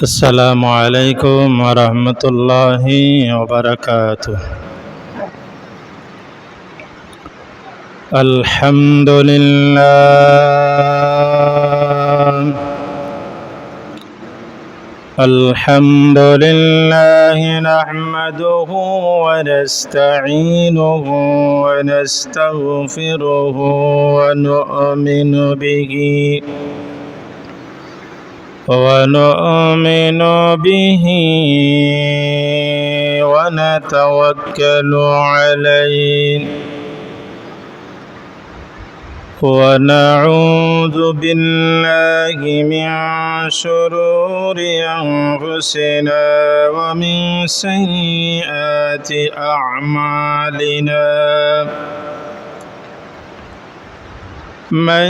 السلام عليكم ورحمة الله وبركاته. الحمد لله نحمده ونستعينه ونستغفره ونؤمن به ونتوكل عليه ونعوذ بالله من شرور أنفسنا ومن سيئات أعمالنا. من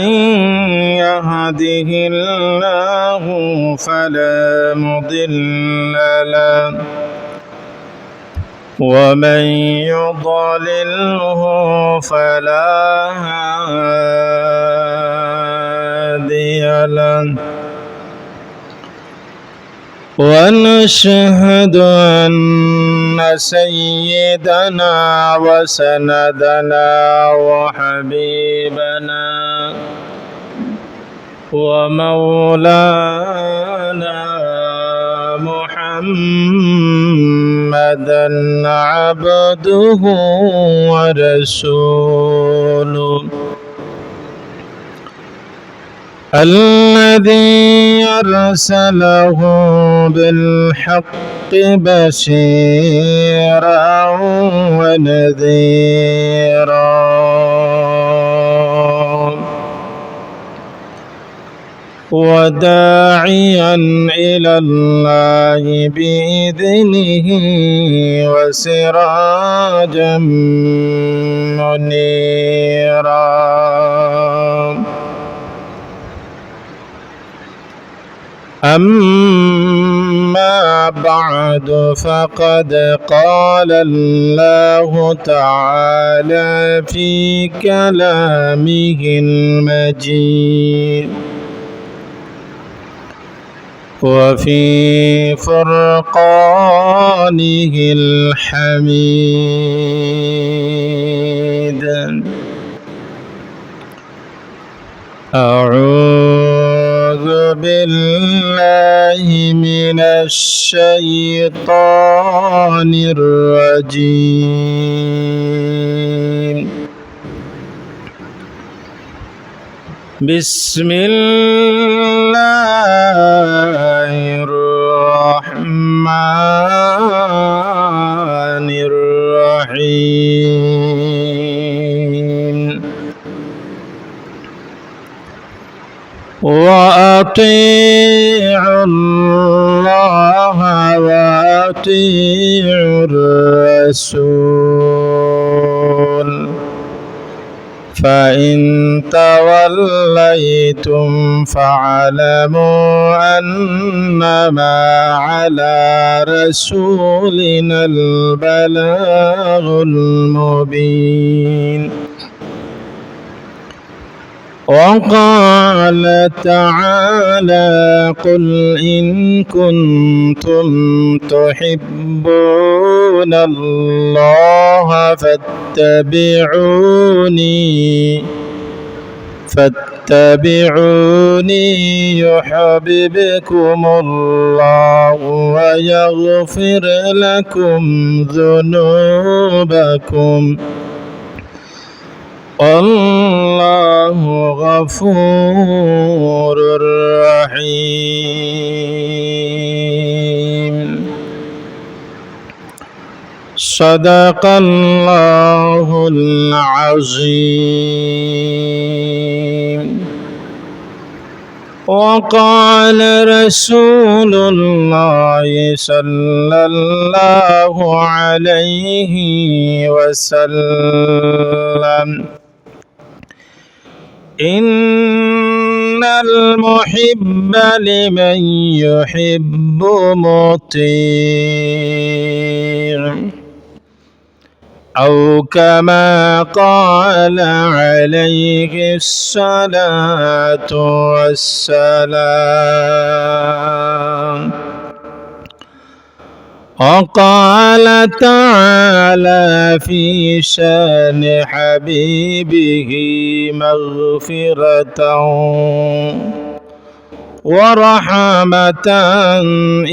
يهده الله فلا مضل له ومن يضلله فلا هادي له. ونشهد أن سيدنا وسندنا وحبيبنا ومولانا محمدا عبده ورسوله الذي أرسله بالحق بشيرا ونذيرا وداعيا إلى الله بإذنه وسراجا منيرا. أما بعد فقد قال الله تعالى في كلامه المجيد وفي فرقانه الحميد. أعوذ بالله من الشيطان الرجيم. بسم الله الرحمن الرحيم. وأطيعوا الله وأطيعوا الرسول فإن توليتم فاعلموا أنما على رسولنا البلاغ المبين. وقال تعالى قل إن كنتم تحبون الله فاتبعوني يحببكم الله ويغفر لكم ذنوبكم والله غفور رحيم. صدق الله العظيم. وقال رسول الله صلى الله عليه وسلم إن المحب لمن يحب مطيع أو كما قال عليه الصلاة والسلام وقال تعالى في شان حبيبه مغفرة ورحمة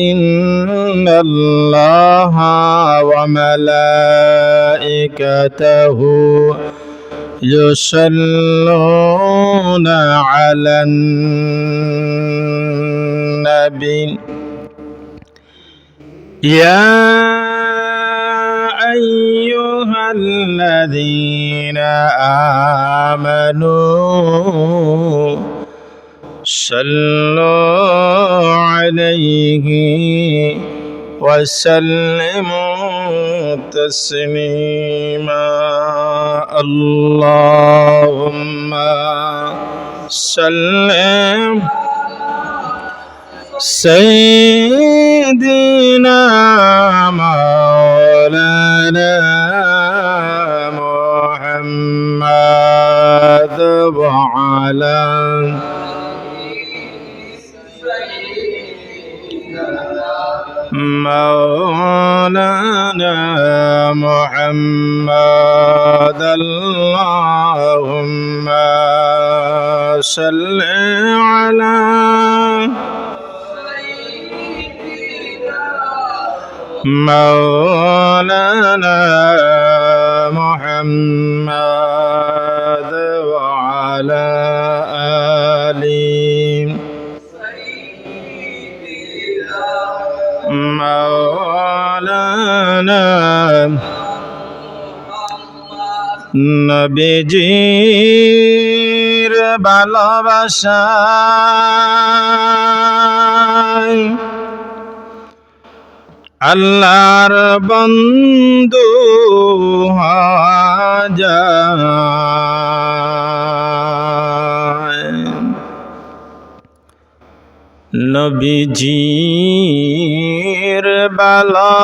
إن الله وملائكته يصلون على النبي يا أيها الذين آمنوا صلوا عليه وسلموا تسليما اللهم صل سيدنا مولانا محمد وعلى مولانا محمد اللهم صل على مولانا محمد وعلى آله مولانا নবীজির ভালোবাসায় আল্লাহর বন্ধু হওয়া যায় নবীজির ভালোবাসায়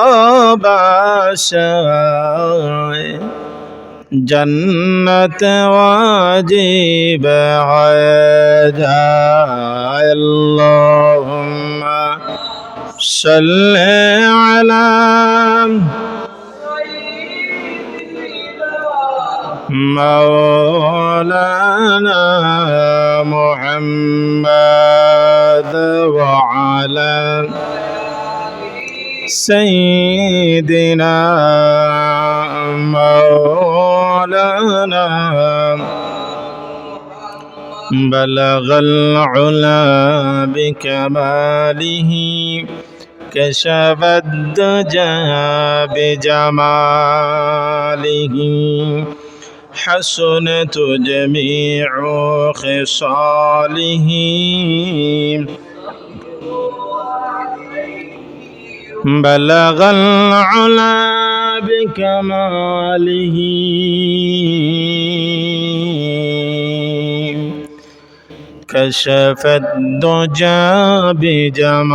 जन्नत वाजिब है अल्लाहुम्मा सल्ली अला मौलाना मुहम्मद व अला सय्यिदिना مولانا بلغ العلا بكماله كشف الدجى بجماله حسنت جميع خصاله بلغ العلا بكماله كشف الدجى بجماله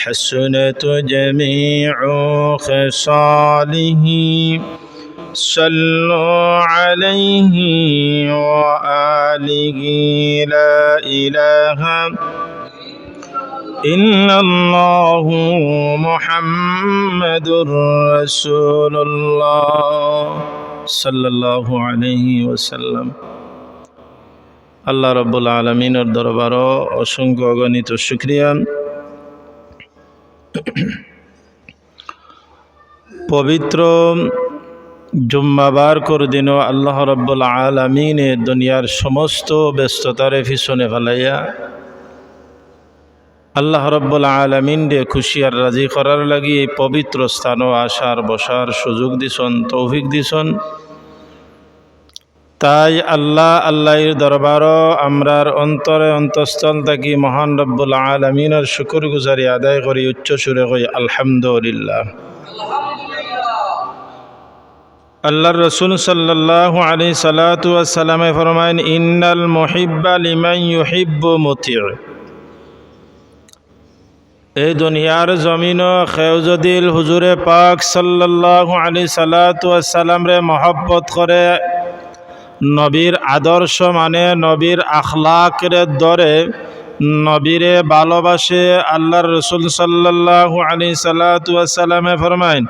حسنت جميع خصاله صلوا عليه وآله لا إله إلا الله محمد رسول الله صلى الله عليه وسلم আল্লাহ রাব্বুল আলামিনের দরবারে অসংখ্য অগণিত শুকরিয়া। পবিত্র জুম্মাবার দিন আল্লাহ রাব্বুল আলামিনে দুনিয়ার সমস্ত ব্যস্ততারে পিছনে ফেলাইয়া আল্লাহ রাব্বুল আলামিন রে খুশি আর রাজি করার লাগি এই পবিত্র স্থানও আসার বসার সুযোগ দিছন, তৌফিক দিছন। তাই আল্লাহর দরবারও আমরার অন্তরে অন্তঃস্থল থাকি মহান রব্বুল আলামিনের শুকর গুজারি আদায় করি, উচ্চ সুরে কই আলহামদুলিল্লাহ। আল্লাহর রাসূল সাল্লাল্লাহু আলাইহি সাল্লাতু ওয়াস সালামে ফরমায়েন, ইন্নাল মুহিব্বা লিমান ইউহিব্বু মুতি'। এই দুনিয়ার জমিন খেউজদিল হুজুরে পাক সাল্লাল্লাহু আলাইহি সাল্লাতু ওয়াস সালাম রে মহব্বত করে, নবীর আদর্শ মানে নবীর আখলাকের দরে নবীরে ভালোবাসে। আল্লাহর রাসূল সাল্লাল্লাহু আলাইহি সাল্লাতু ওয়াস সালামে ফরমায়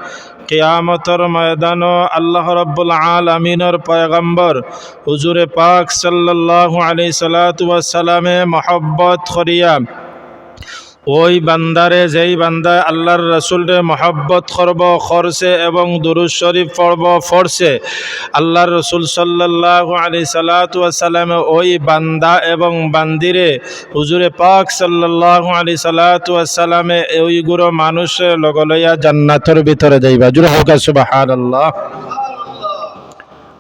কিয়ামতের ময়দানে আল্লাহ রাব্বুল আলামিনের পয়গম্বর হুজুরে পাক সাল্লাল্লাহু আলাইহি সাল্লাতু ওয়াস সালামে মহব্বত করিয়া ওই বান্দারে, যেই বান্দা আল্লাহর রাসূলরে মহব্বত করছে এবং দুরূদ শরীফ পড়ছে, আল্লাহর রাসূল সাল্লাল্লাহু আলাইহি সাল্লাতু ওয়াস সালাম ওই বান্দা এবং বান্দিরে হুজুরে পাক সাল্লাল্লাহু আলাইহি সাল্লাতু ওয়াস সালামে ওই গুরু মানুষের লগে লইয়া জান্নাতের ভিতরে যাইবা। জোরে হোক সুবহানাল্লাহ।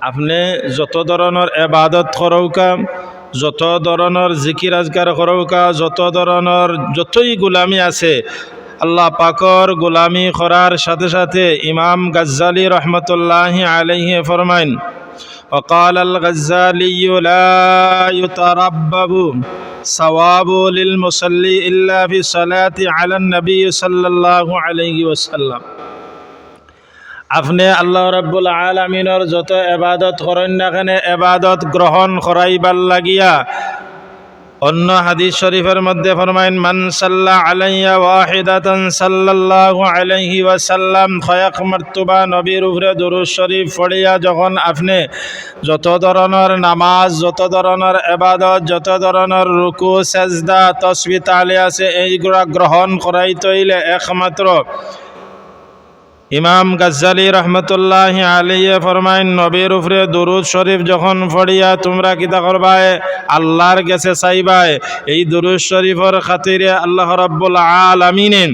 আপনি যত ধরনের ইবাদত করৌকা, যত ধরনের জিকির আজকার করৌকা, যত ধরনের যতই গোলামি আছে, আল্লাহ পাকর গোলামি করার সাথে সাথে ইমাম গাজ্জালি রহমতুল্লাহি আলাইহি ফরমাইন وقال الغزالي لا يتربب ثواب للمصلي إلا في الصلاة على النبي صلى الله عليه وسلم। আপনি আল্লাহ রাব্বুল আলামিনের যত ইবাদত করেন না কেন, ইবাদত গ্রহণ করাইবার লাগিয়া অন্য হাদিস শরীফের মধ্যে ফরমাইন মান সাল্লা আলাইয়া ওয়াহিদাতান সাল্লাল্লাহু আলাইহি ওয়াসাল্লাম কয়েক মারতবা নবীর উপরে দুরূদ শরীফ পড়িয়া যখন আপনি যত ধরনের নামাজ, যত ধরনের ইবাদত, যত ধরনের রুকু সাজদা তাসবিহ তাহলিল আছে, এইগুলা গ্রহণ করাইতে হইলে একমাত্র ইমাম গাজ্জালি রহমতুল্লাহি আলাইহি ফরমাইন নবীর উপরে দুরূদ শরীফ যখন পড়িয়া তোমরা কিতা করবাই, আল্লাহর কাছে চাইবাই। এই দুরূদ শরীফের খাতিরে আল্লাহ রাব্বুল আলামিন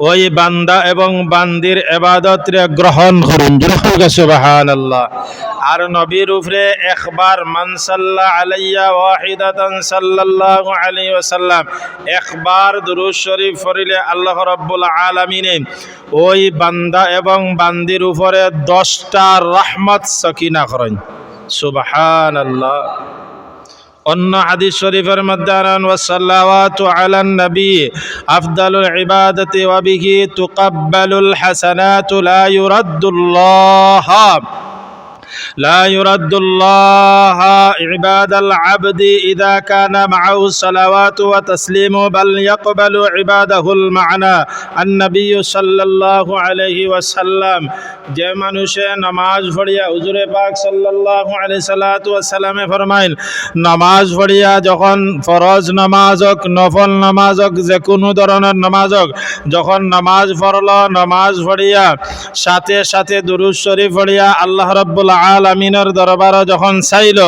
ওই বান্দা এবং বান্দির ইবাদত রে গ্রহণ করুন। সুবহানাল্লাহ। আর নবীর উপরে একবার মান সাল্লা আলাইয়া ওয়াহিদাতান সাল্লাল্লাহু আলাইহি ওয়াসাল্লাম একবার দুরূদ শরীফ পড়িলে আল্লাহ রাব্বুল আলামিন ওই বান্দা এবং বান্দির উপরে 10টা রহমত সাকিনা করেন। সুবহানাল্লাহ। অন্য হাদিস শরীফের মধ্যে আনান ওয়াসাল্লাওয়াতু আলান নবী আফদালুল ইবাদাতি ওয়া বিহি তুকাব্বালুল হাসানাতু لا يرد الله عباد العبد إذا كان معه الصلوات وتسليم بل يقبل عباده المعنى النبي صلى الله عليه وسلم। যে মানুষে নামাজ পড়িয়া হুজুরে পাক সাল্লাল্লাহু আলাইহি সাল্লাতু ওয়াস সালামে ফরমাইন নামাজ পড়িয়া যখন ফরজ নামাজ হোক, নফল নামাজ হোক, যে কোনো ধরনের নামাজ হোক, যখন নামাজ পড়ল, নামাজ পড়িয়া সাথে সাথে দুরূদ শরীফ পড়িয়া আল্লাহ রাব্বুল আলামিনের দরবারে যখন চাইল,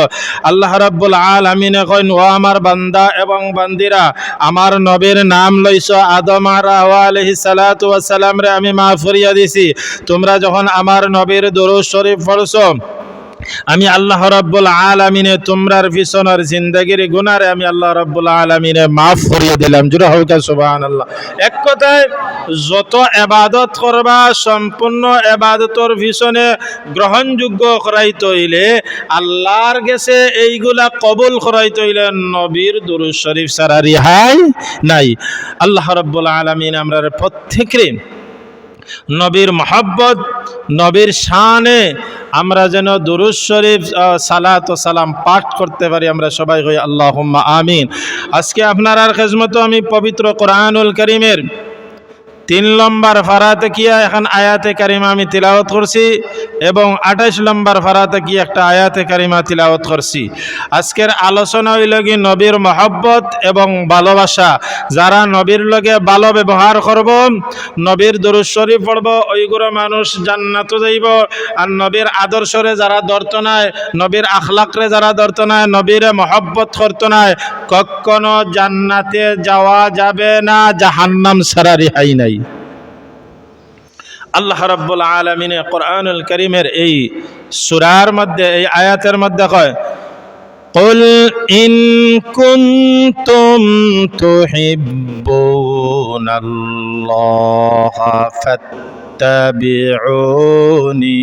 আল্লাহ রাব্বুল আলামিনে কইন ও আমার বান্দা এবং বান্দিরা, আমার নবীর নাম লইছ, আদম আর হাওয়া আলাইহিস সালাতু ওয়াস সালাম রে আমি মাফ করিয়া দিছি। তোমরা যখন আমার নবীর দুরূদ শরীফ পড়ছো, আমি আল্লাহ রাব্বুল আলামিনে তোমরার পিছনের জিন্দেগির গুনাহরে আমি আল্লাহ রাব্বুল আলামিনে মাফ করিয়ে দিলাম। জোরে হোক সুবহানাল্লাহ। এক কথায় যত ইবাদত করবা সম্পূর্ণ ইবাদতের পিছনে গ্রহণযোগ্য করাইতে হইলে, আল্লাহর কাছে এইগুলা কবুল করাইতে হইলে নবীর দুরূদ শরীফ ছাড়া রেহাই নাই। আল্লাহ রাব্বুল আলামিন আমরা প্রত্যেককে নবীর মহব্বত, নবীর শানে আমরা যেন দুরূদ শরীফ সালাত ও সালাম পাঠ করতে পারি। আমরা সবাই কই আল্লাহুম্মা আমিন। আজকে আপনার আর খিদমতে আমি পবিত্র কোরআনুল কারীমের 3 নম্বর ফারাতে কিয়া এখন আয়াতে কারিমা আমি তিলাওয়াত করছি এবং 28 নম্বর ফারাতে কি একটা আয়াতে কারিমা তিলাওয়াত করছি। আজকের আলোচনা হইল কি নবীর মহব্বত এবং ভালোবাসা। যারা নবীর লগে ভালো ব্যবহার করব, নবীর দুরূদ শরীফ পড়ব, ওইগুলো মানুষ জান্নাতে যাইব। আর নবীর আদর্শরে যারা ধরত নাই, নবীর আখলাকরে যারা ধরত নাই, নবীরে মহব্বত করত নাই, কখনো জান্নাতে যাওয়া যাবে না, জাহান্নাম ছাড়া রেহাই নাই। আল্লাহ রাব্বুল আলামিন কোরআনুল কারীমের এই সূরার মধ্যে, এই আয়াতের মধ্যে কয় কুল ইন কুনতুম তুহিব্বুনাল্লাহা ফাত্তাবিউনি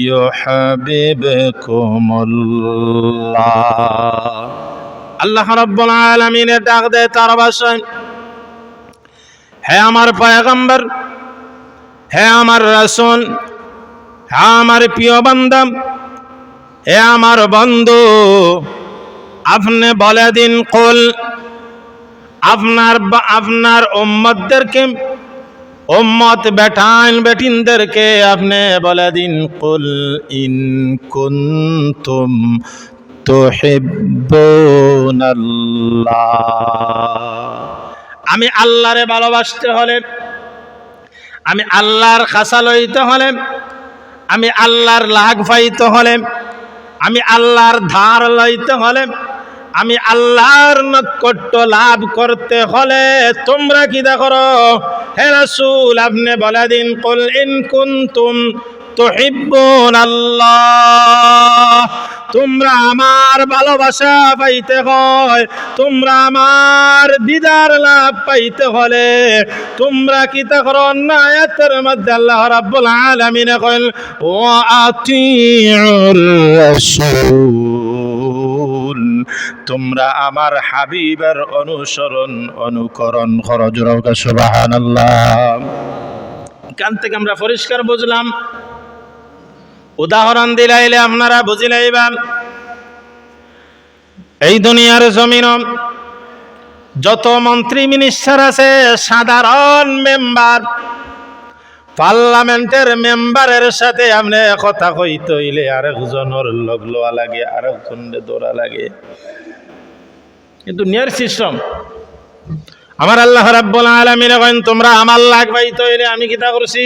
ইউহিব্বুকুমুল্লাহ। আল্লাহ রাব্বুল আলামিন ডাক দেয় তার ভাষায়, হে আমার পয়গম্বর, হে আমার রাসূল, হে আমার প্রিয় বান্দা, হে আমার বন্ধু, আপনি বলে দিন কুল, আপনার উম্মতদেরকে, উম্মত বেটাইন বেটিনদেরকে আপনি বলে দিন, কুল ইন কুনতুম তুহিব্বুনাল্লাহ। আমি আল্লাহরে ভালোবাসতে হলে, আমি আল্লাহর খাসা লইতে হলে, আমি আল্লাহর লাগ পাইতে হলে, আমি আল্লাহর ধার লইতে হলে, আমি আল্লাহর নৈকট্য লাভ করতে হলে তোমরা কি করো? হে রাসূল, আপনি বলে দিন, কুল ইন কুনতুম তুহিব্বুনাল্লাহ। তোমরা আমার ভালোবাসা পাইতে হয়, তোমরা আমার দিদার লাভ পাইতে হলে তোমরা কি করো? আয়াতের মধ্যে আল্লাহ রাব্বুল আলামিন কইল, ওয়া আতিউর রাসূল, তোমরা আমার হাবিবের অনুসরণ অনুকরণ করো। জোরে সুবহানাল্লাহ। এখান থেকে আমরা পরিষ্কার বুঝলাম, উদাহরণ দিলাইলে আপনারা বুঝিলাইবেন। এই দুনিয়ার জমিন যত মন্ত্রী মিনিস্টার আছে, সাধারণ মেম্বার, পার্লামেন্টের মেম্বারের সাথে আপনি কথা কইতে হইলে আরেকজনের লগ লওয়া লাগে, আরেকজনের দৌড়া লাগে। কিন্তু দুনিয়ার সিস্টেম। আমার আল্লাহ রাব্বুল আলামিন কইন, তোমরা আমার লাগ পাইতে হইলে আমি কিতা করছি?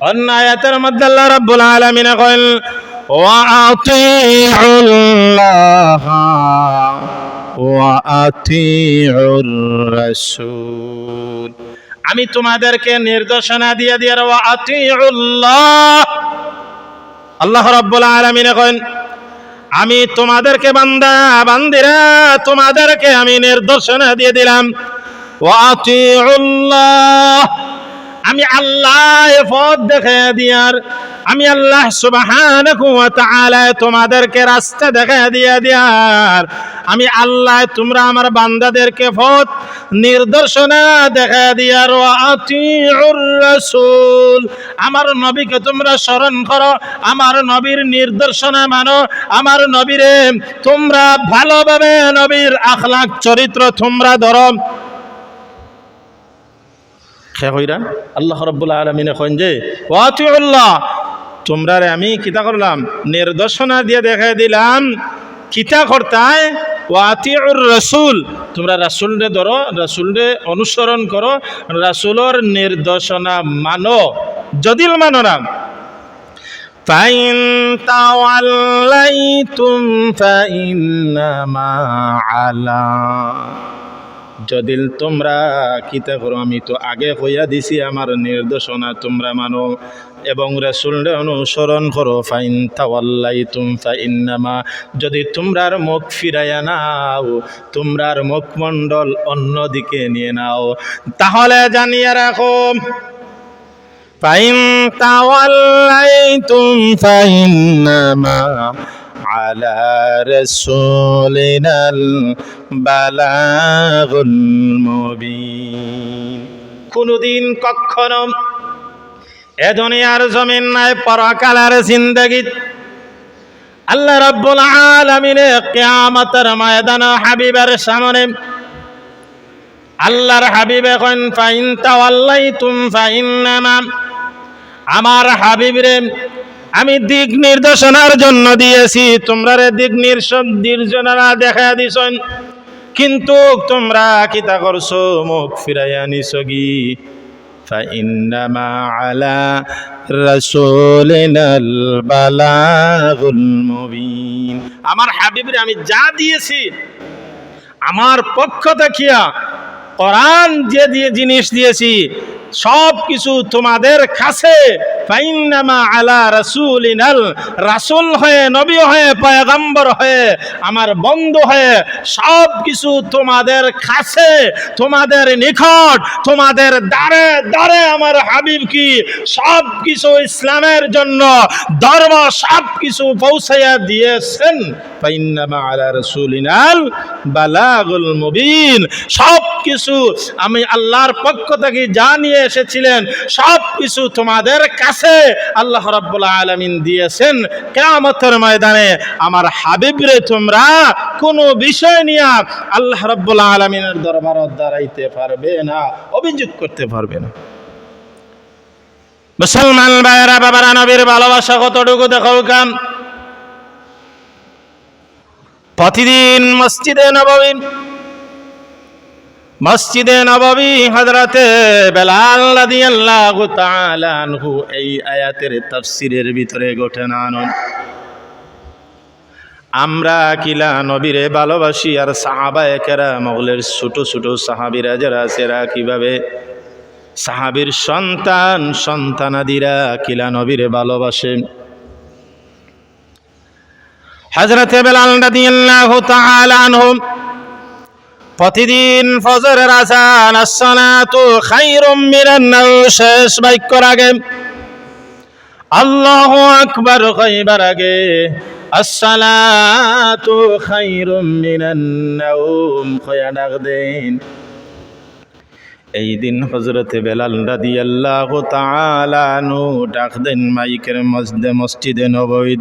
অন্য আয়াতের মধ্যে আল্লাহ রাব্বুল আলামিন কইল, ওয়া আতিউল্লাহ ওয়া আতিউর রাসূল। আমি তোমাদেরকে নির্দেশনা দিয়ে ওয়া আতিউল্লাহ। আল্লাহ রাব্বুল আলামিন কইন, আমি তোমাদেরকে বান্দা বান্দিরা তোমাদেরকে আমি নির্দেশনা দিয়ে দিলাম, ওয়া আতিউল্লাহ। আমি আল্লাহ পথ দেখাইয়া দিয়ার, আমি আল্লাহ সুবহানাহু ওয়া তাআলা তোমাদেরকে রাস্তা দেখাইয়া দিয়ার, আমি আল্লাহ তোমরা আমার বান্দাদেরকে পথ নির্দেশনা দেখাইয়া দিয়ার। ওয়া আতিউর রাসূল, আমার নবীকে তোমরা স্মরণ করো, আমার নবীর নির্দেশনা মানো, আমার নবীরে তোমরা ভালোভাবে নবীর আখলাক চরিত্র তোমরা ধরো। আল্লাহ রাব্বুল আলামিন কইন যে ওয়া আতিউল্লাহ, তোমরা আমি কিতা করলাম? নির্দেশনা দিয়ে দেখাই দিলাম কিতা করতায়। ওয়া আতিউর রাসূল, তোমরা রাসূলরে ধরো, রাসূলরে অনুসরণ করো, রাসূলের নির্দেশনা মানো। যদি মানো না, ফাইন তাওয়াল্লাইতুম ফাইন্নামা আলা, যদি তোমরা কিতা করো, আমি তো আগে কইয়া দিছি আমার নির্দেশনা তোমরা মানো এবং রাসূলের অনুসরণ করো। ফাইন তাওয়াল্লাইতুম ফাইন্নামা, যদি তোমরার মুখ ফিরাইয়া নাও, তোমরার মুখমণ্ডল অন্যদিকে নিয়ে নাও, তাহলে জানিয়ে রাখো, ফাইন তাওয়াল্লাইতুম ফাইন্নামা আলা রাসূলিনাল বালাগুল মুবিন। কোনদিন কখনো এ দুনিয়ার জমিন নাই, পরকালের জিন্দেগী আল্লাহ রাব্বুল আলামিন কিয়ামতের ময়দানে হাবিবের সামনে আল্লাহর হাবিবে কইন, ফাইন তাওয়াল্লাইতুম ফাইন্নামা, আমার হাবিবরে আমি দিক নির্দেশনার জন্য দিয়েছি, তোমরা দিক নির্দেশনা দেখা দিছেন, কিন্তু তোমরা কিতা করছো? মুখ ফিরাইয়া নিছো গি। ফাইন্নামা আলা রাসূলিনাল বালাগুল মুবিন, আমার হাবিবরে আমি যা দিয়েছি আমার পক্ষ দেখিয়া, কোরআন যে দিয়ে জিনিস দিয়েছি সব কিছু তোমাদের কাছে, ফাইন্নামা আলা রাসূলিনাল, রাসূল হয়ে, নবী হয়ে, পয়গম্বর হয়ে, আমার বন্ধু হয়ে সব কিছু তোমাদের কাছে, তোমাদের নিকট, তোমাদের দ্বারে দ্বারে আমার হাবিব কি সব কিছু ইসলামের জন্য ধর্ম সব কিছু পৌঁছাইয়া দিয়েছেন। ফাইন্নামা আলা রাসূলিনাল বালাগুল মুবিন, সব কিছু আমি আল্লাহর পক্ষ থেকে জানিয়ে নিয়ে এসেছিলেন সব কিছু তোমাদের কাছে আল্লাহ রাব্বুল আলামিন দিয়েছেন। কিয়ামতের ময়দানে আমার হাবিবরে তোমরা কোনো বিষয় নিয়ে আল্লাহ রাব্বুল আলামিনের দরবারে দাঁড়াইতে পারবে না, অভিযোগ করতে পারবে না। মুসলমান ভাইয়েরা বাবারা, নবীর ভালোবাসা কতটুকু দেখাও কাম। প্রতিদিন মসজিদে নববী হযরতে বেলাল রাদিয়াল্লাহু তাআলা আনহু এই আয়াতের তাফসীরের ভিতরে ঘটনা আনন। আমরা কিলা নবীরে ভালোবাসি, আর সাহাবায়ে কেরাম ওগুলোর ছোট ছোট সাহাবীরা যারা আছে এরা কিভাবে, সাহাবীর সন্তানাদিরা কিলা নবীরে ভালোবাসেন। হযরতে বেলাল রাদিয়াল্লাহু তাআলা আনহু প্রতিদিন ফজরের আযান আসসালাতু খায়রুম মিনান নাওম শেষ বাক্যর আগে, আল্লাহু আকবার কইবার আগে আসসালাতু খায়রুম মিনান নাওম কইয়া ডাক দেন। এই দিন হযরতে বেলাল রাদিয়াল্লাহু তাআলা আনহু ডাক দেন মাইকের মসজিদে নববী,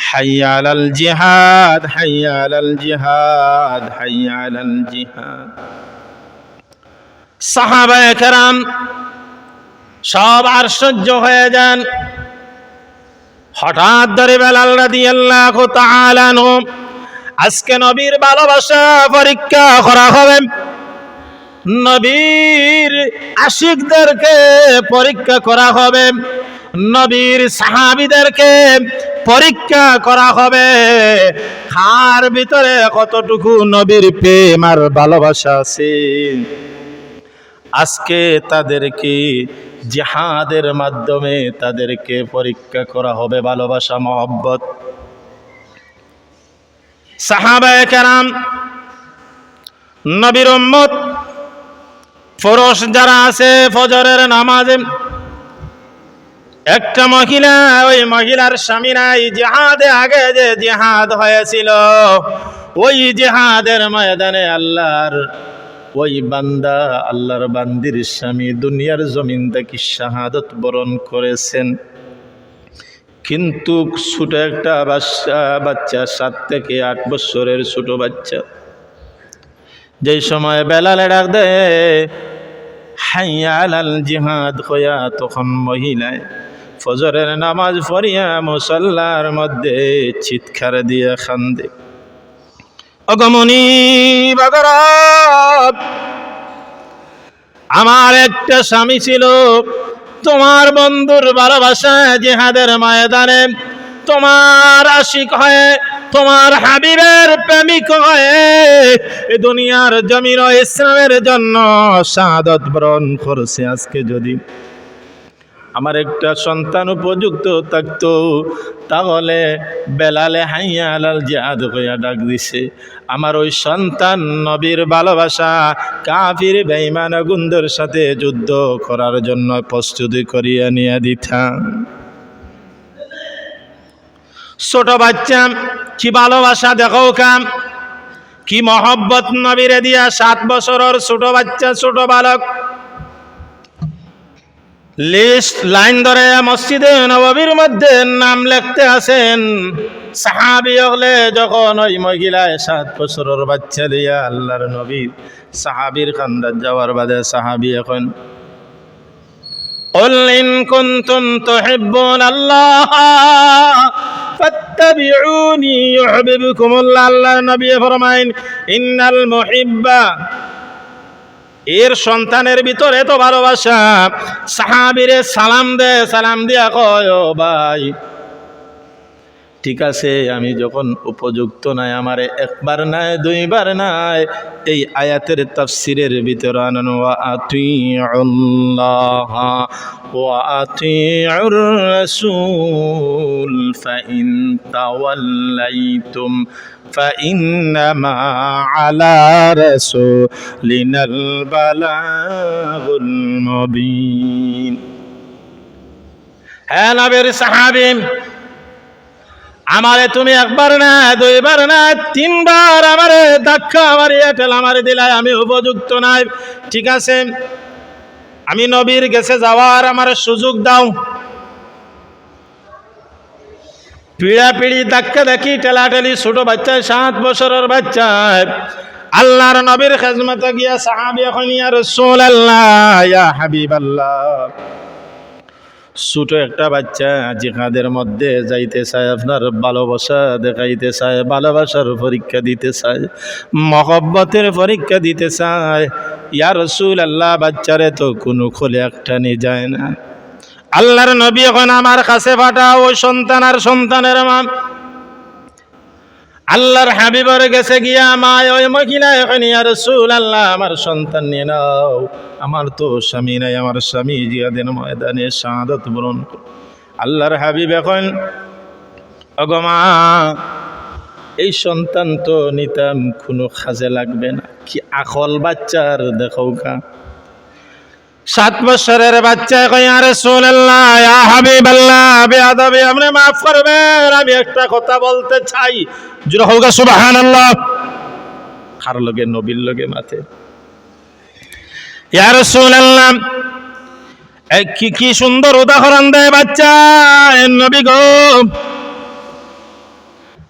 হাইয়া আলাল জিহাদ, হাইয়া আলাল জিহাদ, হাইয়া আলাল জিহাদ। সাহাবায়ে কেরাম সব আশ্চর্য হয়ে যান। হঠাৎ ধরে বেলাল রাদিয়াল্লাহু তাআলা আনহু, আজকে নবীর ভালোবাসা পরীক্ষা করা হবে, নবীর আশিকদেরকে পরীক্ষা করা হবে, নবীর সাহাবীদেরকে পরীক্ষা করা হবে, কার ভিতরে কতটুকু নবীর প্রেম আর ভালোবাসা আছে। আজকে তাদেরকে জিহাদের মাধ্যমে তাদেরকে পরীক্ষা করা হবে ভালোবাসা মহব্বত। সাহাবায়ে কেরাম, নবীর উম্মত, পুরুষ যারা আছে ফজরের নামাজে, একটা মহিলা, ওই মহিলার স্বামী নাই, জিহাদে আগে যে জিহাদ হয়েছিল ওই জিহাদের ময়দানে আল্লাহর ওই বান্দা, আল্লাহর বান্দির স্বামী দুনিয়ার জমিন থেকে শাহাদত বরণ করেছেন। কিন্তু ছোট একটা বাচ্চা 7 থেকে 8 বছরের ছোট বাচ্চা, যেই সময় বেলালে ডাক দেয় হাইয়া আলাল জিহাদ হইয়া, তখন মহিলায় ফজরের নামাজ পড়িয়া মুসাল্লার মধ্যে চিৎকার দিয়া কান্দে। অগমনি বাগরাব, আমার একটা স্বামী ছিল, তোমার বন্ধুর ভালোবাসা জিহাদের ময়দানে তোমার আশিক হয়ে, তোমার হাবিবের প্রেমিক হয়ে এই দুনিয়ার জমিন ও ইসলামের জন্য শাহাদত বরণ করছে। আজকে যদি আমার একটা সন্তান উপযুক্ত থাকতো, তাহলে বেলালে হাইয়া আলাল জিহাদ কইয়া ডাক দিছে, আমার ওই সন্তান নবীর ভালোবাসা কাফির বেঈমান গুন্ডার সাথে যুদ্ধ করার জন্য প্রস্তুতি করিয়া নিয়ে দিতাম। ছোট বাচ্চা কি ভালোবাসা দেখো কাম, কি মহব্বত নবীরে দিয়া। 7 বছরের ছোট বাচ্চা, ছোট বালক, লিস্ট লাইন ধরে মসজিদে নববীর মধ্যে নাম লিখতে আসেন। সাহাবী হলে যখন ওই মহিলায় 7 বছরের বাচ্চা দিয়া আল্লাহর নবী সাহাবীর খান্দার যাওয়ার বাদে সাহাবী এখন قل إن كنتم تحبون الله فاتبعوني يحببكم الله। আল্লাহর নবী ফরমায়েন ইন্নাল মুহিব্বা, এর সন্তানের ভিতরে তো ভালোবাসা। সাহাবীরে সালাম দে, সালাম দিয়া কয় ও ভাই, ঠিক আছে আমি যখন উপযুক্ত নাই, আমারে একবার নাই 2 বার নাই, এই আয়াতের তাফসীরের ভিতরে আনান ওয়া আতিউল্লাহ ওয়া আতিউর রাসূল ফাইন তাওয়াল্লাইতুম ফাইন্নামা আলা রাসূলিনাল বালাগুল মুবিন। হ্যাঁ নবীর সাহাবী, আমারে তুমি একবার না 2 বার না 3 বার আমারে ধাক্কা মারিয়া ঠেলা মারি দিলাই, আমি উপযুক্ত নাই। ঠিক আছে, আমি নবীর কাছে যাওয়ার আমার সুযোগ দাও। পিড়াপিড়ি ধাক্কা ধাক্কি ঠেলাঠেলি, ছোট বাচ্চা 7 বছরের বাচ্চা আল্লাহর নবীর খেদমতে গিয়া সাহাবী এখন ইয়া রাসূলুল্লাহ ইয়া হাবিবাল্লাহ, ছোট একটা বাচ্চা জিহাদের মধ্যে যাইতে চায়, আপনার ভালোবাসা দেখাইতে চায়, ভালোবাসার পরীক্ষা দিতে চায়, মহব্বতের পরীক্ষা দিতে চায়। ইয়া রাসূলুল্লাহ, বাচ্চারে তো কোনো খোলে একটা নিয়ে যায় না। আল্লাহর নবী এখন আমার কাছে পাঠাও ওই সন্তান আর সন্তানের মা। আল্লাহর হাবিবের কাছে গিয়া মা ওই মহিলা এখন ইয়া রাসূলুল্লাহ, আমার সন্তান নিয়ে নাও, আমার তো স্বামী নাই, আমার স্বামী জিহাদের ময়দানে শাহাদাত বরণ করে। আল্লাহর হাবিব এখন, ওগো মা, এই সন্তান তো নিতাম কোনো কাজে লাগবে না, কি আকল বাচ্চার দেখো কা। 7 বছরের বাচ্চা কই ইয়া রাসূলুল্লাহ ইয়া হাবিবাল্লাহ, বেয়াদবি আপনি মাফ করবেন, আমি একটা কথা বলতে চাই। জোরে হোক সুবহানাল্লাহ। কার লগে? নবীর লগে মাথে। ইয়া রাসূলুল্লাহ, কি সুন্দর উদাহরণ দেয় বাচ্চা। নবী গো,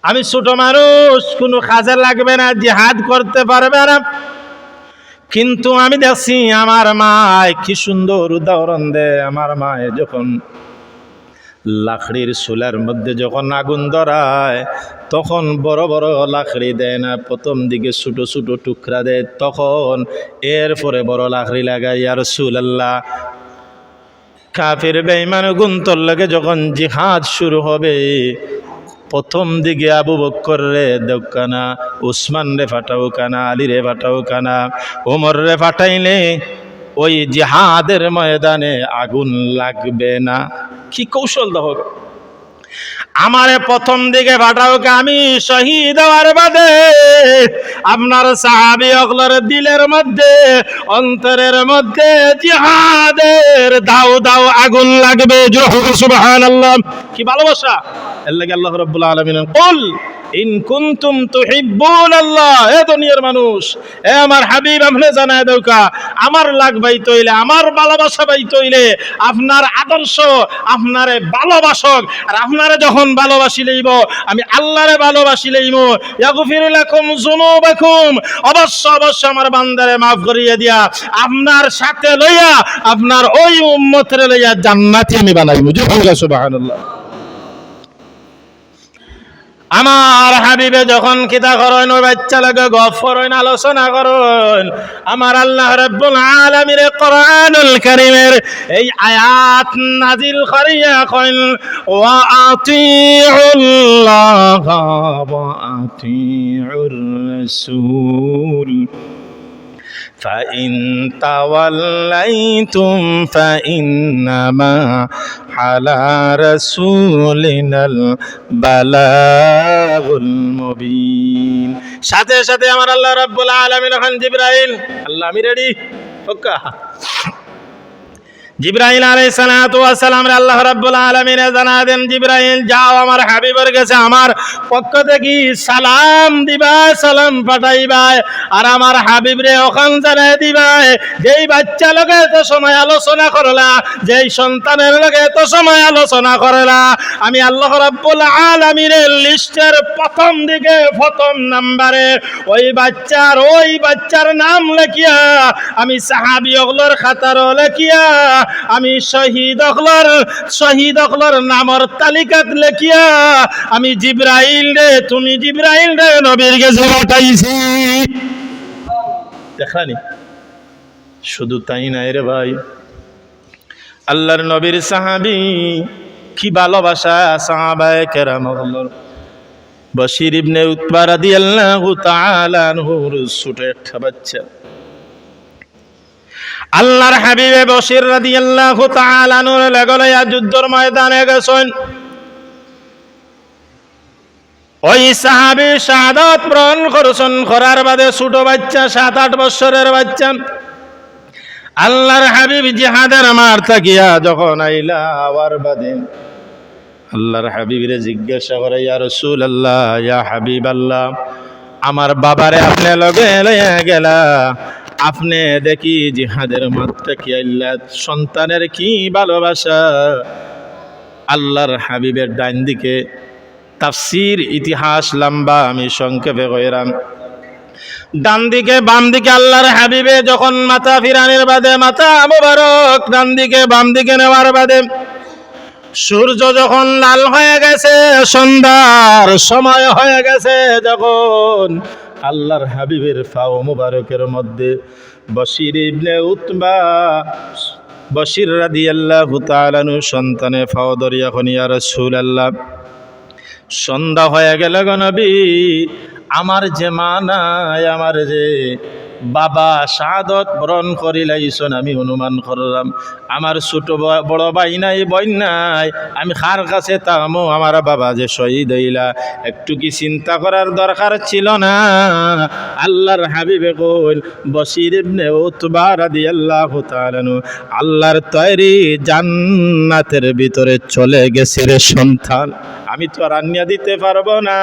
আমি ছোট মানুষ, কোনো কাজে লাগবে না, জিহাদ করতে পারবে না, কিন্তু আমি দেখছি আমার মায় কি সুন্দর উদাহরণ দেয়। আমার মায় যখন লাকড়ির চুলার মধ্যে যখন আগুন ধরায়, তখন বড় বড় লাকড়ি দেয় না, প্রথম দিকে ছোট ছোট টুকরা দেয়, তখন এরপরে বড় লাকড়ি লাগায়। ইয়া রাসূলুল্লাহ, কাফির বেঈমান গুন্তর লাগে যখন জিহাদ শুরু হবে, প্রথম দিকে আবু বকর রে দেওকানা, উসমান রে ফাটাও কানা, আলী রে ফাটাও কানা, ওমর রে ফাটাইলে ওই জিহাদের ময়দানে আগুন লাগবে না। কি কৌশল দাও, আমারে প্রথম দিকে ফাটাওকে, আমি শহীদ হওয়ার বাদে আপনার সাহাবী অগলার দিলের মধ্যে, অন্তরের মধ্যে জিহাদের দাও দাও আগুন লাগবে। সুবহানাল্লাহ, কি ভালোবাসা! এর লাগে আল্লাহ রাব্বুল আলামিন কুল ইন কুনতুম তুহিব্বুনাল্লাহ, এ দুনিয়ার মানুষ, এ আমার হাবিব, আপনি জানায় দাও আমার লাগবাই তৈলে, আমার ভালোবাসা বাই তৈলে আপনার আদর্শ আপনারে ভালোবাসক, আর আপনারে যখন ভালোবাসি লইব, আমি আল্লাহরে ভালোবাসি লইব। ইয়াগফির লাকুম যুনুবাকুম, অবশ্য অবশ্য আমার বান্দারে মাফ করিয়ে দিয়া আপনার সাথে লইয়া, আপনার ওই উম্মতরে লইয়া জান্নাতি আমি বানাইব। সুবহানাল্লাহ। আমার হাবিবে যখন কিতা করেন, ওই বাচ্চা লাগে গফ করেন, আলোচনা করেন, আমার আল্লাহ রাব্বুল আলামিন কোরআনুল কারীমের এই আয়াত নাজিল করিয়া কইন, ওয়া আতিউল্লাহ ওয়া আতিউর রাসূল فإن توليتم فإنما على رسولنا البلاغ المبين। সাথে সাথে আমার আল্লাহ রাব্বুল আলামিন এখন জিবরাইল, আল্লাহ আমি রেডি ওকা, জিবরাইল আলাইহিস সালাতু ওয়াস সালাম রে আল্লাহ রাব্বুল আলামিন জানা দেন, জিবরাইল যাও আমার হাবিবের কাছে আমার পক্ষ থেকে সালাম দিবা, সালাম পাঠাইবা, আর আমার হাবিব রে ওখান জানাই দিবা, যেই বাচ্চা লগে এত সময় আলোচনা করলা, যেই সন্তানের লগে এত সময় আলোচনা করলা, আমি আল্লাহ রাব্বুল আলামিনের লিস্টের প্রথম দিকে প্রথম নম্বরে ওই বাচ্চার নাম লেখিয়া, আমি সাহাবী ওগুলোর খাতার লেখিয়া, আমি শহীদ অগলর নামর তালিকাত লেখিয়া, আমি জিবরাইল রে, তুমি জিবরাইল রে নবীর কাছে পাঠাইছি। দেখানি শুধু তাই নাই রে ভাই, আল্লাহর নবীর সাহাবী কি ভালোবাসা সাহাবায়ে কেরাম ওগুলোর। বশির ইবনে উতবা রাদিয়াল্লাহু তাআলা আনহুর ছোট একটা বাচ্চা, আল্লাহর হাবিবে বশির রাদিয়াল্লাহু তাআলা আনহুর লাগলায়া যুদ্ধের ময়দানে গেছেন। ওই সাহাবী শাহাদাত বরণ করেছেন, করার বাদে ছোট বাচ্চা 7-8 বছরের বাচ্চা, আল্লাহর হাবিব জিহাদের মার থাকিয়া যখন আইলা আওয়ার বাদে আল্লাহর হাবিবরে জিজ্ঞাসা করে, ইয়া রাসূলুল্লাহ ইয়া হাবিবাল্লাহ, আমার বাবারে আপনি লগে লইয়া গেলা, আপনি দেখি জিহাদের মাত্রা কি, আল্লাহ সন্তানের কি ভালোবাসা। আল্লাহর হাবিবের ডাইন দিকে তাফসীর ইতিহাস লম্বা, আমি সংক্ষেপে কইরাম। ডান দিকে বাম দিকে আল্লাহর হাবিবে যখন মাথা ফিরানের বাদে, মাথা মোবারক ডান দিকে বাম দিকে নেওয়ার বাদে সূর্য যখন লাল হয়ে গেছে, সন্ধ্যার সময় হয়ে গেছে, যখন আল্লাহর হাবিবের পাও মুবারকের মধ্যে বশির ইবনে উতবা, বশির রাদিয়াল্লাহু তাআলা আনহু সন্তানে পাও ধরিয়া এখন ইয়া রাসূলুল্লাহ সন্ধ্যা হয়ে গেল গো নবী, আমার যে মা নাই, আমার যে বাবা শাহাদত বরণ করিলাইছন, আমি অনুমান করলাম আমার ছোট বড় ভাই নাই, বোন নাই, আমি কার কাছে তামো, আমার বাবা যে শহীদ হইলা, একটু কি চিন্তা করার দরকার ছিল না? আল্লাহর হাবিবে কইল, বশির ইবনে উতবা রাদিয়াল্লাহু তাআলা আনহু আল্লাহর তৈরি জান্নাতের ভিতরে চলে গেছে রে সন্তান, আমি তো আর আনিয়া দিতে পারবো না,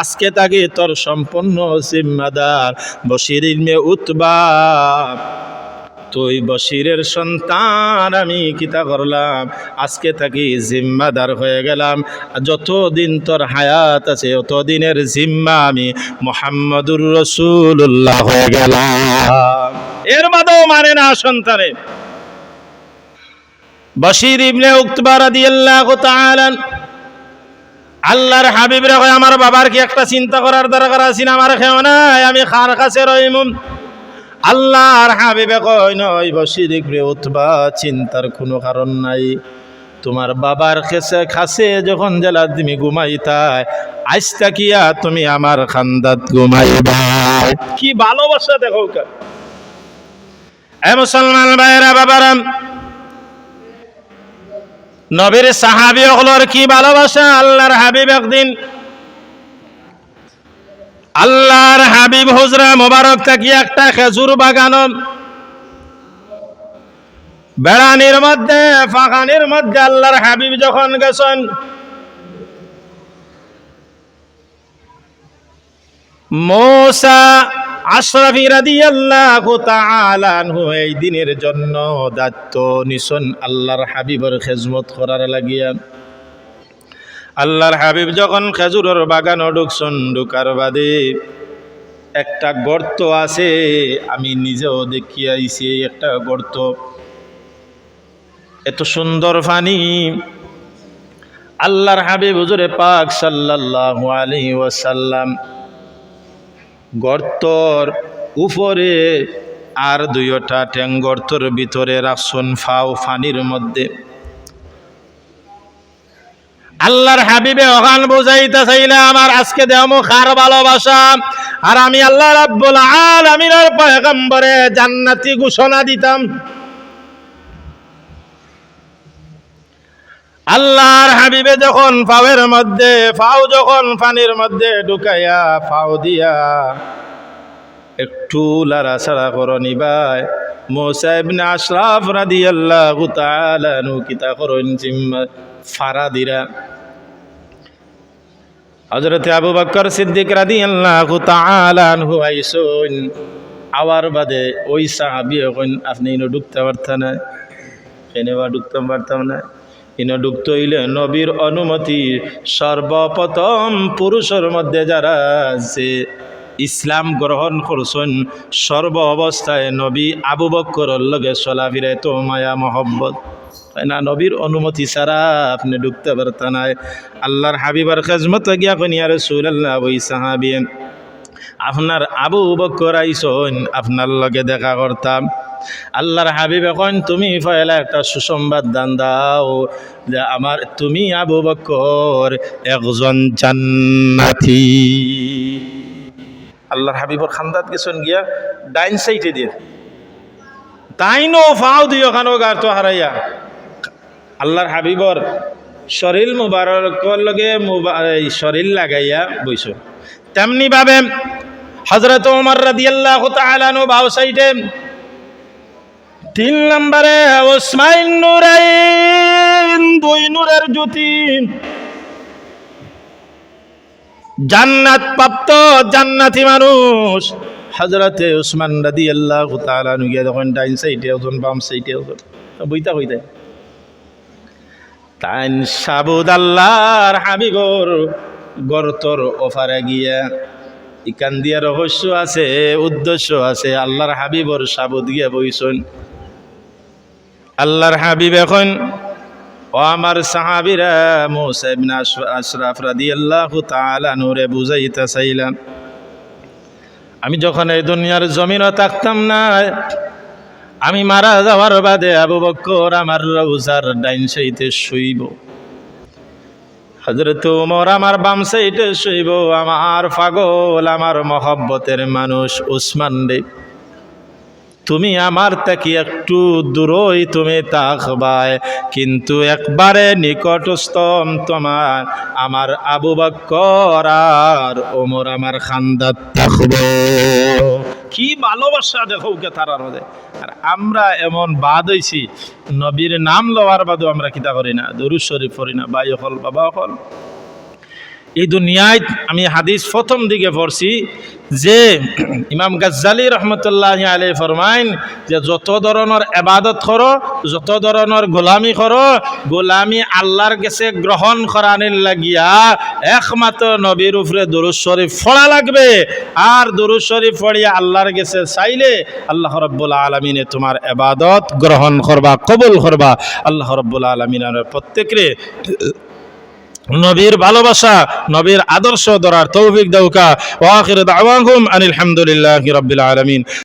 আজকে তাকে তোর সম্পূর্ণ জিম্মাদার। বশির ইবনে উতবা, তুই বশিরের সন্তান, আমি কিতা করলাম, আজকে থাকি জিম্মাদার হয়ে গেলাম, যতদিন তোর হায়াত আছে ততদিনের জিম্মা আমি মুহাম্মদুর রাসূলুল্লাহ হয়ে গেলাম। এর বাদেও মানে না সন্তানে। বশির ইবনে উতবা রাদিয়াল্লাহু তাআলা আল্লাহর হাবিব রে কয়, আমার বাবার কি একটা চিন্তা করার দরকার আছে না? আমার খেও নাই, আমি খার কাছে রইমুম। আল্লাহর হাবিবে কয়, নয় বশির ইবনে উতবা, চিন্তার কোনো কারণ নাই, তোমার বাবার কাছে যখন জেলা তুমি ঘুমাইতাই, আজ তাকিয়া তুমি আমার খান্দাত ঘুমাইবা। কি ভালোবাসা দেখো কা। এ মুসলমান ভাইরা বাবারা, নবীর সাহাবী হলোর কি ভালোবাসা। আল্লাহর হাবিব একদিন, আল্লাহর হাবিব হুজরা মোবারক থাকি একটা খেজুর বাগান বেড়ানির মধ্যে, ফাঁকানির মধ্যে আল্লাহর হাবিব যখন গেছেন, মুসা আশরাফি রাদিয়াল্লাহু তাআলা আনহু এই দিনের জন্য দায়িত্ব নিছেন আল্লাহর হাবিবের খেজমত করার লাগিয়া। আল্লাহর হাবিব যখন খেজুরের বাগানে ঢুকছেন, ঢুকার বাদে একটা গর্ত আছে, আমি নিজেও দেখি আইছি একটা গর্ত, এত সুন্দর পানি। আল্লাহর হাবিব হুজুরে পাক সাল্লাল্লাহু আলাইহি ওয়াসাল্লাম গর্তর উপরে আর দুইটা ট্যাং গর্তর ভিতরে রাখছেন ফাও পানির মধ্যে। আল্লাহর হাবিবে ওখান বুঝাইতে চাইলে, আমার আজকে দেমো খার ভালোবাসা, আর আমি আল্লাহ রাব্বুল আলামিনের পয়গম্বরে জান্নাতি ঘোষণা দিতাম। আল্লাহর হাবিবে যখন ফাওয়ের মধ্যে, ফাও যখন পানির মধ্যে ঢুকাইয়া ফাও দিয়া একটু লাড়াছাড়া করনি ভাই, মুসা ইবনে আশরাফ রাদিয়াল্লাহু তাআলা আনহু কিতা করেন, জিম্মা ফারা দিরা হযরত আবু বকর সিদ্দিক রাদিয়াল্লাহু তাআলা আনহু আইসুন, আওয়ার বাদে ওই সাহাবী এখন, আপনি ইনো ঢুকতে পারতেন না, কেনেবা ঢুকতে পারতাম না, ইনো ঢুকতে হইলে নবীর অনুমতি। সর্বপ্রথম পুরুষের মধ্যে যারা যে ইসলাম গ্রহণ করছেন, সর্ব অবস্থায় নবী আবু বকরের লগে চলাফিরে তো মায়া মহব্বত না, নবীর অনুমতি ছাড়া আপনি ঢুকতে পারতেন না। আল্লাহর হাবিবার খেজমত গিয়া কইন, ইয়া রাসূলুল্লাহ, ওই সাহাবী আপনার আবু বকর আইসন, আপনার লগে দেখা করতাম। আল্লাহর হাবিবে কইন, তুমি পয়লা একটা সুসংবাদ দান দাও যে আমার, তুমি আবু বকর একজন জান্নাতি। আল্লাহর হাবিবর খান্দাত গেছেন গিয়া ডাইন সাইডে দিয়ে, তাইনো ফাও দিও কানো গার তো হারাইয়া আল্লাহর হাবিবর শরীর মুবারকর লগে শরীর লাগাইয়া বইছ। তেমনি ভাবে হযরত ওমর রাদিয়াল্লাহু তাআলা আনহু বাও সাইডে, 3 নম্বরে উসমান নূরাইন, 2 নূরের জ্যোতি, জান্নাত প্রাপ্ত জান্নাতি মানুষ হযরতে উসমান রাদিয়াল্লাহু তাআলা আনহু গিয়া যখন ডাইন সাইডে একজন বাম সাইডে একজন বইতা কইতে তাইন সাবুদ আল্লাহর হাবিবর গর্তর ওফারে গিয়া ইকান দিয়া রহস্য আছে, উদ্দেশ্য আছে। আল্লাহর হাবিবর সাবুদ গিয়া বইছেন। আল্লাহর হাবিব এখন ও আমার সাহাবীরা মুসা ইবনে আশরাফ রাদিয়াল্লাহু তাআলা নূরে বুঝাইতে চাইলাম, আমি যখন এই দুনিয়ার জমিনও থাকতাম না, আমি মারা যাওয়ার বাদে আবু বকর আমার রওজার ডাইন সাইডে শুইব, হযরত ওমর আমার বাম সাইডে শুইব, আমার পাগল আমার মহব্বতের মানুষ উসমান রে তুমি আমার থেকে একটু দূরই তুমি তাকবায়, কিন্তু একবারে নিকটস্থ তোমার আমার আবু বকর আর ওমর আমার খান্দাত থাকবে। কি ভালোবাসা দেখো কে তারার মধ্যে। আর আমরা এমন বাদ হইছি, নবীর নাম লওয়ার বাদও আমরা কিতা করি না, দরুদ শরীফ পড়ি না। ভাই হল বাবা হল, এই দুনিয়ায় আমি হাদিস প্রথম দিকে পড়ছি যে ইমাম গাজ্জালি রহমতুল্লাহ আলাইহি ফরমাইন যে যত ধরনের ইবাদত করো, যত ধরনের গোলামি করো, গোলামি আল্লাহর কাছে গ্রহণ করানোর লাগিয়া একমাত্র নবীর উপরে দরুদ শরীফ পড়া লাগবে। আর দরুদ শরীফ পড়িয়া আল্লাহর কাছে চাইলে আল্লাহ রাব্বুল আলামিনে তোমার ইবাদত গ্রহণ করবা, কবুল করবা। আল্লাহ রাব্বুল আলামিন প্রত্যেকরে নবীর ভালোবাসা, নবীর আদর্শ ধরার তৌফিক দাওকা। ওয়া আখিরু দাওয়াহুম আনিল হামদুলিল্লাহি রাব্বিল আলামিন।